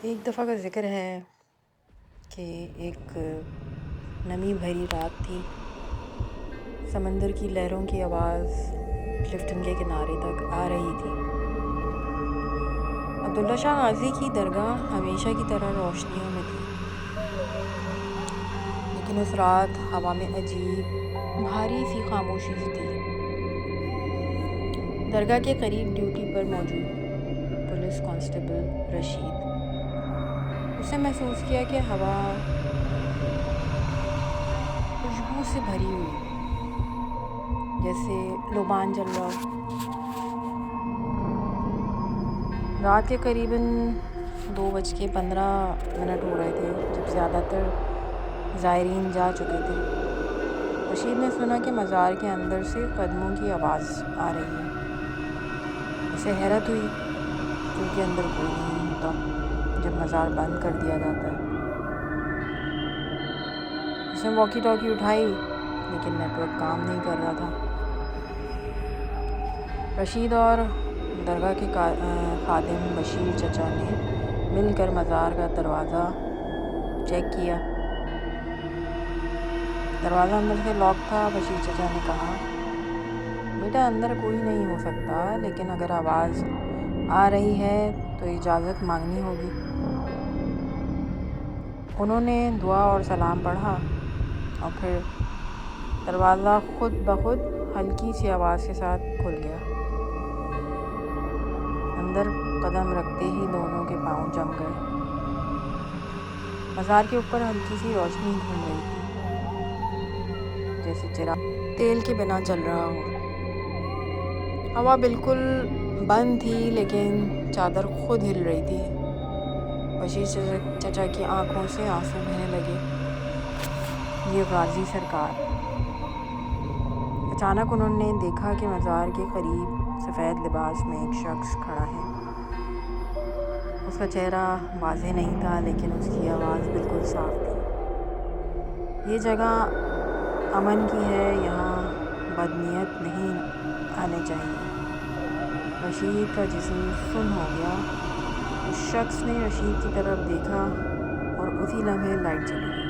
ایک دفعہ کا ذکر ہے کہ ایک نمی بھری رات تھی. سمندر کی لہروں کی آواز کلفٹن کے کنارے تک آ رہی تھی. عبداللہ شاہ غازی کی درگاہ ہمیشہ کی طرح روشنیوں میں تھی، لیکن اس رات ہوا میں عجیب بھاری سی خاموشی تھی. درگاہ کے قریب ڈیوٹی پر موجود پولیس کانسٹیبل رشید، اس نے محسوس کیا کہ ہوا خوشبو سے بھری ہوئی، جیسے لوبان جل رہا ہو. رات کے قریباً 2:15 ہو رہے تھے جب زیادہ تر زائرین جا چکے تھے. رشید نے سنا کہ مزار کے اندر سے قدموں کی آواز آ رہی ہے. اسے حیرت ہوئی کیونکہ اندر کوئی نہیں ہوتا جب مزار بند کر دیا جاتا ہے. اس نے واکی ٹاکی اٹھائی لیکن نیٹ ورک کام نہیں کر رہا تھا. رشید اور درگاہ کے خادم بشیر چچا نے مل کر مزار کا دروازہ چیک کیا. دروازہ اندر سے لاک تھا. بشیر چچا نے کہا، بیٹا اندر کوئی نہیں ہو سکتا، لیکن اگر آواز آ رہی ہے تو اجازت مانگنی ہوگی. انہوں نے دعا اور سلام پڑھا اور پھر دروازہ خود بخود ہلکی سی آواز کے ساتھ کھل گیا. اندر قدم رکھتے ہی دونوں کے پاؤں جم گئے. مزار کے اوپر ہلکی سی روشنی گھوم رہی تھی، جیسے چراغ تیل کے بنا چل رہا ہو. ہوا بالکل بند تھی لیکن چادر خود ہل رہی تھی. بشیر چچا کی آنکھوں سے آنسو بہنے لگے. یہ غازی سرکار. اچانک انہوں نے دیکھا کہ مزار کے قریب سفید لباس میں ایک شخص کھڑا ہے. اس کا چہرہ واضح نہیں تھا لیکن اس کی آواز بالکل صاف تھی. یہ جگہ امن کی ہے، یہاں بدنیت نہیں آنے چاہیے. رشید کا جسم سن ہو گیا. اس شخص نے رشید کی طرف دیکھا اور اسی لمحے لائٹ چلی گئی.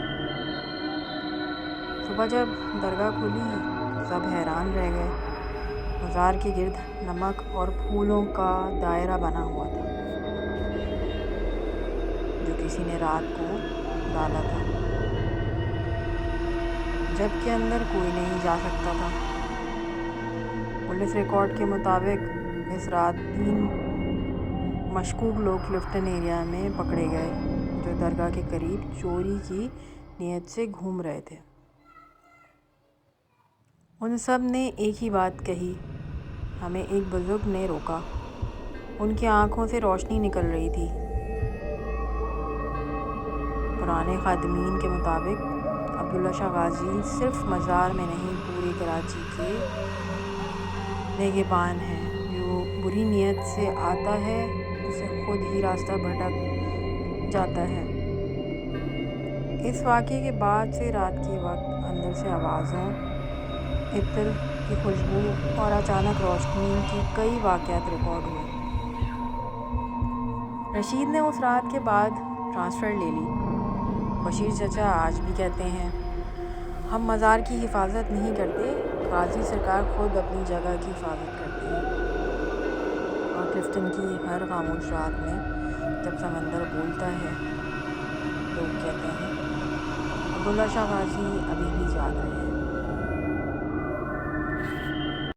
صبح جب درگاہ کھلی تو سب حیران رہ گئے. مزار کے گرد نمک اور پھولوں کا دائرہ بنا ہوا تھا جو کسی نے رات کو ڈالا تھا، جبکہ اندر کوئی نہیں جا سکتا تھا. پولیس ریکارڈ کے مطابق اس رات 3 مشکوک لوگ کلفٹن ایریا میں پکڑے گئے جو درگاہ کے قریب چوری کی نیت سے گھوم رہے تھے. ان سب نے ایک ہی بات کہی، ہمیں ایک بزرگ نے روکا. ان کی آنکھوں سے روشنی نکل رہی تھی. پرانے خادمین کے مطابق عبداللہ شاہ غازی صرف مزار میں نہیں، پورے کراچی کے نگہبان ہیں. جو بری نیت سے آتا ہے اسے خود ہی راستہ بھٹک جاتا ہے. اس واقعے کے بعد سے رات کے وقت اندر سے آوازوں، عطر کی خوشبو اور اچانک روشنی کے کئی واقعات ریکارڈ ہوئے. رشید نے اس رات کے بعد ٹرانسفر لے لی. بشیر چچا آج بھی کہتے ہیں، ہم مزار کی حفاظت نہیں کرتے، غازی سرکار خود اپنی جگہ کی حفاظت کرتے ہیں. اور کلفٹن کی ہر خاموش رات میں جب سمندر بولتا ہے، لوگ کہتے ہیں عبداللہ شاہ غازی ابھی بھی جاگ رہے ہیں.